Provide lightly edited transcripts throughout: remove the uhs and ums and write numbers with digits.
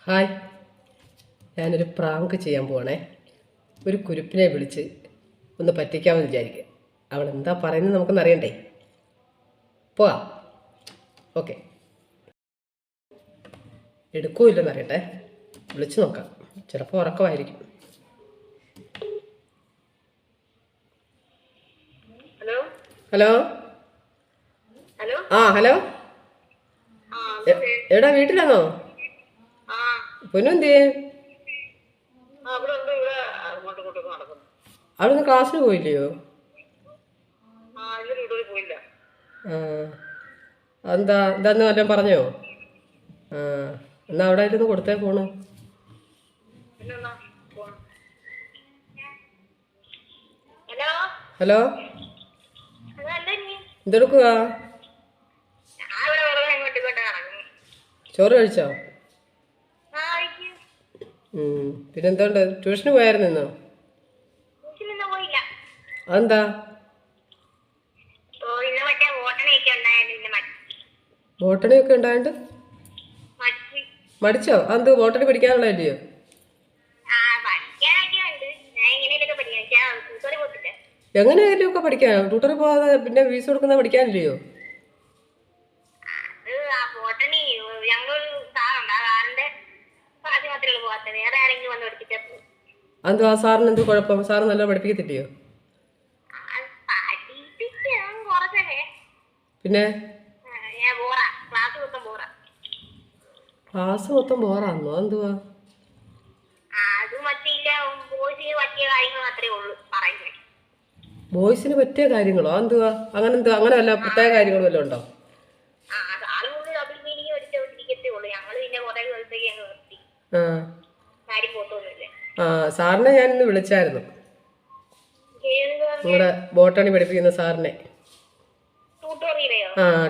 Hi, ഞാനൊരു prank ചെയ്യാൻ പോവാണേ. ഒരു കുരുപ്പിനെ വിളിച്ച് ഒന്ന് പറ്റിക്കാമെന്ന് വിചാരിക്കുക. അവൾ എന്താ പറയുന്നത് നമുക്കൊന്ന് അറിയണ്ടേ. പോവാം. ഓക്കെ, എടുക്കൂല്ലെന്ന് അറിയട്ടെ. വിളിച്ചു നോക്കാം, ചിലപ്പോൾ ഉറക്കമായിരിക്കും. Hello hello. Hello hello. എവിടാ, വീട്ടിലാണോ? പൊന്നെന്തിയേ? അവിടുന്ന് ക്ലാസ്സിന് പോയില്ലയോ? എന്താന്ന് വല്ലതും പറഞ്ഞോ? എന്നാ അവിടെ ഇരുന്ന് കൊടുത്തേ ഫോണ്. ഹലോ, എന്തെടുക്കുക? ചോറ് കഴിച്ചോ? പിന്നെന്തുണ്ട്, ട്യൂഷന് പോയായിരുന്നു ഇന്നോ? അതെന്താ? ബോട്ടണിയൊക്കെ ഉണ്ടായിട്ട് മടിച്ചോ? അതെന്ത്, ബോട്ടണി പഠിക്കാനുള്ളതല്ലയോ? എങ്ങനെയായാലും ഒക്കെ പഠിക്കാൻ, ട്യൂട്ടറിൽ പോകാതെ പിന്നെ ഫീസ് കൊടുക്കുന്ന പഠിക്കാനില്ലയോ? അതെന്തോ, ആ സാറിന് എന്ത് കുഴപ്പം? സാറ് നല്ല പഠിപ്പിക്കത്തില്ലയോ? പിന്നെ ക്ലാസ് മൊത്തം ബോറാന്നോ? എന്തുവാ? ബോയ്സിന് പറ്റിയ കാര്യങ്ങളോ? എന്തുവാ അങ്ങനെ? എന്തുവാ അങ്ങനെ? വല്ല പ്രത്യേക കാര്യങ്ങളും വല്ലതും ഉണ്ടോ? സാറിനെ ഞാൻ ഇന്ന് വിളിച്ചായിരുന്നു, നിങ്ങളുടെ ബോട്ടണി പഠിപ്പിക്കുന്ന സാറിനെ.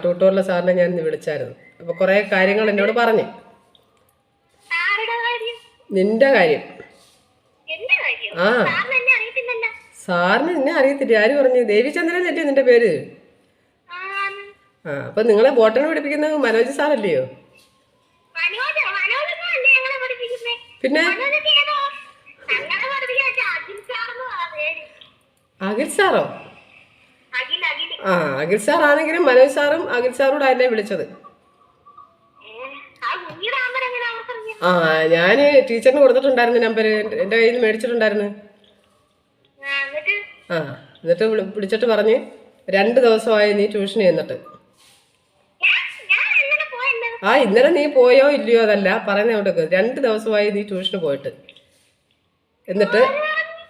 ട്യൂട്ടോറിലെ സാറിനെ ഞാൻ ഇന്ന് വിളിച്ചായിരുന്നു. അപ്പൊ കുറെ കാര്യങ്ങൾ എന്നോട് പറഞ്ഞു. നിന്റെ കാര്യം. സാറിന് നിന്നെ അറിയത്തില്ല. ആര് പറഞ്ഞു? ദേവിചന്ദ്രൻ അല്ലേ നിന്റെ പേര്? അപ്പൊ നിങ്ങളെ ബോട്ടണി പഠിപ്പിക്കുന്നത് മനോജ് സാറല്ലയോ? പിന്നെ അഖിൽ സാറോ? അഖിൽ സാർ ആണെങ്കിലും മനോജ് സാറും അഖിൽ സാറോട് എന്നെ വിളിച്ചത്. ഞാന് ടീച്ചറിന് കൊടുത്തിട്ടുണ്ടായിരുന്നു നമ്പർ, എൻ്റെ കയ്യിൽ നിന്ന് മേടിച്ചിട്ടുണ്ടായിരുന്നു. എന്നിട്ട് വിളിച്ചിട്ട് പറഞ്ഞ് 2 ദിവസമായി നീ ട്യൂഷന് ചെന്നിട്ട്. ഇന്നലെ നീ പോയോ ഇല്ലയോ അതല്ല പറയുന്ന അങ്ങോട്ടേക്ക്. 2 ദിവസമായി നീ ട്യൂഷന് പോയിട്ട്. എന്നിട്ട്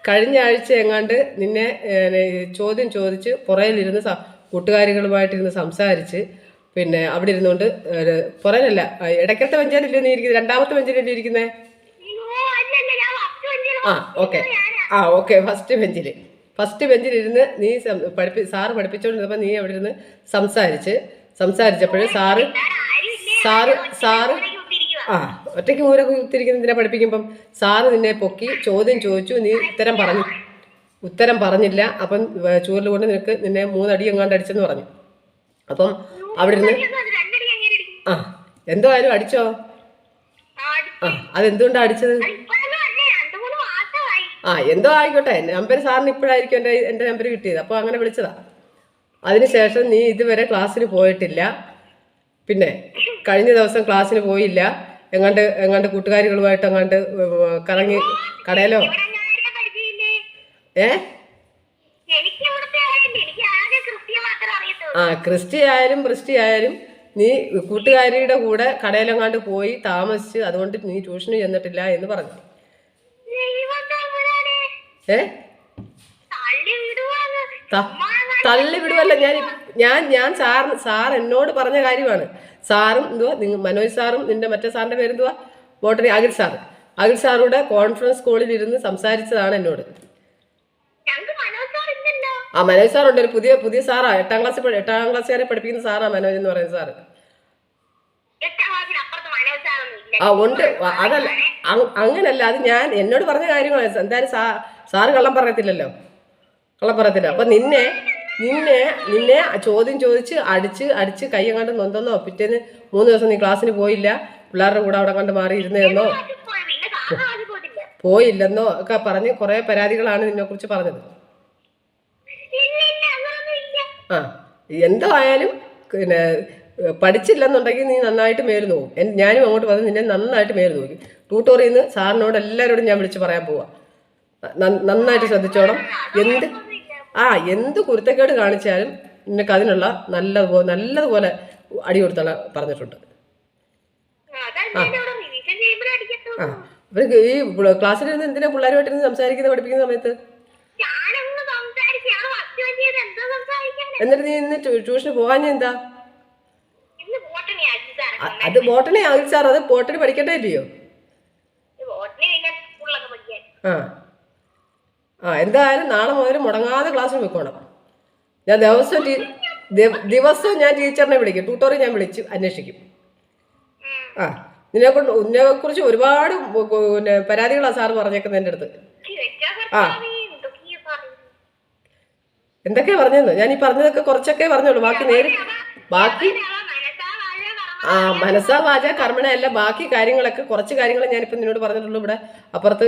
കഴിഞ്ഞ ആഴ്ച എങ്ങാണ്ട് നിന്നെ ചോദ്യം ചോദിച്ച് പുറയിലിരുന്ന് കൂട്ടുകാരികളുമായിട്ടിരുന്ന് സംസാരിച്ച്, പിന്നെ അവിടെ ഇരുന്നുകൊണ്ട് പുറയിലല്ല, ഇടയ്ക്കത്തെ ബെഞ്ചിലല്ലേ നീ ഇരിക്കുന്നത്? 2ാമത്തെ ബെഞ്ചിലല്ലേ ഇരിക്കുന്നേ? ഓക്കെ. ഫസ്റ്റ് ബെഞ്ചിലിരുന്ന് നീ സാറ് പഠിപ്പിച്ചോണ്ടിരുന്നപ്പോൾ നീ അവിടെ ഇരുന്ന് സംസാരിച്ചപ്പോഴ് സാറ് ഒറ്റയ്ക്ക് മൂരെ കുത്തിരിക്കുന്നതിനെ പഠിപ്പിക്കുമ്പം സാറ് നിന്നെ പൊക്കി ചോദ്യം ചോദിച്ചു. നീ ഉത്തരം പറഞ്ഞില്ല. അപ്പം ചൂരിൽ കൊണ്ട് നിന്നെ 3 അടി എങ്ങാണ്ട് അടിച്ചെന്ന് പറഞ്ഞു. അപ്പം അവിടെ ഇരുന്ന് എന്തോ ആയാലും അടിച്ചോ? അതെന്തുകൊണ്ടാണ് അടിച്ചത്? എന്തോ ആയിക്കോട്ടെ, നമ്പർ സാറിന് ഇപ്പോഴായിരിക്കും എൻ്റെ നമ്പർ കിട്ടിയത്. അപ്പോൾ അങ്ങനെ വിളിച്ചതാ. അതിനുശേഷം നീ ഇതുവരെ ക്ലാസ്സിന് പോയിട്ടില്ല. പിന്നെ കഴിഞ്ഞ ദിവസം ക്ലാസ്സിന് പോയില്ല. എങ്ങാണ്ട് കൂട്ടുകാരികളുമായിട്ട് എങ്ങാണ്ട് കറങ്ങി കടയിലോ. ക്രിസ്റ്റി ആയാലും നീ കൂട്ടുകാരിയുടെ കൂടെ കടയിലെങ്ങാണ്ട് പോയി താമസിച്ച്, അതുകൊണ്ട് നീ ട്യൂഷന് ചെന്നിട്ടില്ല എന്ന് പറഞ്ഞു. തള്ളി വിടുവല്ല. ഞാൻ സാർ എന്നോട് പറഞ്ഞ കാര്യമാണ്. സാറും എന്തുവാ, മനോജ് സാറും നിന്റെ മറ്റേ സാറിന്റെ പേരെന്തുവാ? ബോട്ടണി അഖിൽ സാറുടെ കോൺഫറൻസ് കോളിൽ ഇരുന്ന് സംസാരിച്ചതാണ് എന്നോട്. മനോജ് സാറുണ്ട്, ഒരു പുതിയ സാറാ. 8ാം ക്ലാസ്സുകാരെ പഠിപ്പിക്കുന്ന സാറാ മനോജ് എന്ന് പറയുന്ന സാറ്. ഉണ്ട്. അതല്ല, അങ്ങനല്ല, അത് ഞാൻ എന്നോട് പറഞ്ഞ കാര്യമാണ്. എന്തായാലും സാറ് കള്ളം പറയത്തില്ല. അപ്പൊ നിന്നെ ചോദ്യം ചോദിച്ച് അടിച്ച് കൈ എങ്ങാണ്ട് നൊന്തെന്നോ, പിറ്റേന്ന് 3 ദിവസം നീ ക്ലാസ്സിന് പോയില്ല. പിള്ളേരുടെ കൂടെ അവിടെ കണ്ട് മാറി ഇരുന്നതെന്നോ ക്ലാസ്സിൽ പോയി. പിന്നെ സാറ് ക്ലാസ്സിൽ പോയിട്ടില്ല. പോയില്ലെന്നോ ഒക്കെ പറഞ്ഞ് കുറേ പരാതികളാണ് നിന്നെക്കുറിച്ച് പറഞ്ഞത്. ഇല്ല ഇല്ല അങ്ങനൊന്നും ഇല്ല. ആ എന്തോ ആയാലും പിന്നെ പഠിച്ചില്ലെന്നുണ്ടെങ്കിൽ നീ നന്നായിട്ട് മേല് നോക്കും. ഞാനും അങ്ങോട്ട് വന്ന് നിന്നെ നന്നായിട്ട് മേല് നോക്കി. ട്യൂട്ടോറിയിൽ നിന്ന് സാറിനോട് എല്ലാവരോടും ഞാൻ വിളിച്ച് പറയാൻ പോവാം. നന്നായിട്ട് ശ്രദ്ധിച്ചോണം. എന്ത് കുരുത്തക്കേട് കാണിച്ചാലും നിനക്ക് അതിനുള്ള നല്ലതുപോലെ അടി കൊടുത്തോളാൻ പറഞ്ഞിട്ടുണ്ട്. അതെന്തിനാ ഇവിടെ റിവിഷൻ ചെയ്യുമ്പോഴേ അടിക്കത്തുള്ളൂ. ഇവർക്ക് ഈ ക്ലാസ്സിലിരുന്ന് എന്തിനാ പിള്ളേരുമായിട്ടിരുന്ന് സംസാരിക്കുന്നത് പഠിപ്പിക്കുന്ന സമയത്ത്? ഞാനൊന്ന് സംസാരിക്കാണ് ഫസ്റ്റ് പറ്റിയത്. എന്താ സംസാരിക്കാന്? എന്നിട്ട് നീ ഇന്ന് ട്യൂഷന് പോകാൻ എന്താ? ഇന്ന് ബോട്ടണി ആക്കി അത് ബോട്ടണി ആകിൽ സാർ, അത് ബോട്ടണി പഠിക്കട്ടെ ഇല്ലയോ? ബോട്ടണി പിന്നെ സ്കൂളിലൊക്കെ പഠിക്കാൻ. എന്തായാലും നാളെ മുതൽ മുടങ്ങാതെ ക്ലാസ്സിൽ പോയിക്കോണം. ഞാൻ ദിവസവും ഞാൻ ടീച്ചറിനെ വിളിക്കും, ട്യൂട്ടോറിൽ ഞാൻ വിളിച്ച് അന്വേഷിക്കും. നിന്നെക്കുറിച്ച് ഒരുപാട് പിന്നെ പരാതികളാണ് സാറ് പറഞ്ഞേക്കുന്നത് എൻ്റെ അടുത്ത്. എന്തൊക്കെയാ പറഞ്ഞതെന്ന് ഞാൻ ഈ പറഞ്ഞതൊക്കെ കുറച്ചൊക്കെ പറഞ്ഞോളൂ. ബാക്കി മനസ്സാ വാച കർമ്മണ അല്ല, ബാക്കി കാര്യങ്ങളൊക്കെ കുറച്ച് കാര്യങ്ങൾ ഞാനിപ്പോൾ നിന്നോട് പറഞ്ഞിട്ടുള്ളൂ. ഇവിടെ അപ്പുറത്ത്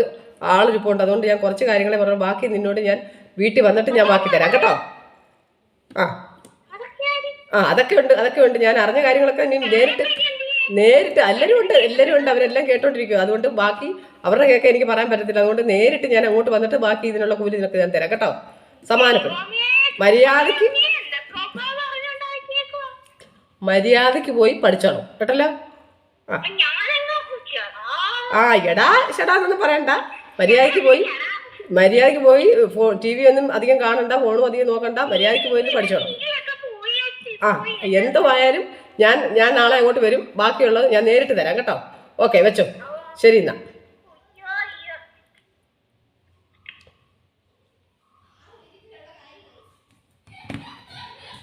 ആളിരിപ്പുണ്ട്, അതുകൊണ്ട് ഞാൻ കുറച്ച് കാര്യങ്ങളെ പറഞ്ഞു. ബാക്കി നിന്നോട് ഞാൻ വീട്ടിൽ വന്നിട്ട് ഞാൻ ബാക്കി തരാം കേട്ടോ. അതൊക്കെ ഉണ്ട്. ഞാൻ അറിഞ്ഞ കാര്യങ്ങളൊക്കെ നീ നേരിട്ട് എല്ലാവരും ഉണ്ട്, അവരെല്ലാം കേട്ടോണ്ടിരിക്കും. അതുകൊണ്ട് ബാക്കി അവരുടെ കേൾക്കാൻ എനിക്ക് പറയാൻ പറ്റത്തില്ല. അതുകൊണ്ട് നേരിട്ട് ഞാൻ അങ്ങോട്ട് വന്നിട്ട് ബാക്കി ഇതിനുള്ള കൂലി നിനക്ക് ഞാൻ തരാം കേട്ടോ. സമാനപ്പെടും. മര്യാദക്ക് പോയി പഠിച്ചോളൂ കേട്ടല്ലോ. എടാ ഷടാന്നൊന്നും പറയണ്ട. മര്യാദക്ക് പോയി TV ഒന്നും അധികം കാണണ്ട, ഫോണും അധികം നോക്കണ്ട. മര്യാദക്ക് പോയി പഠിച്ചോളൂ. എന്തോ ആയാലും ഞാൻ നാളെ അങ്ങോട്ട് വരും. ബാക്കിയുള്ളത് ഞാൻ നേരിട്ട് തരാം കേട്ടോ. ഓക്കെ വെച്ചോ. ശരി എന്നാ.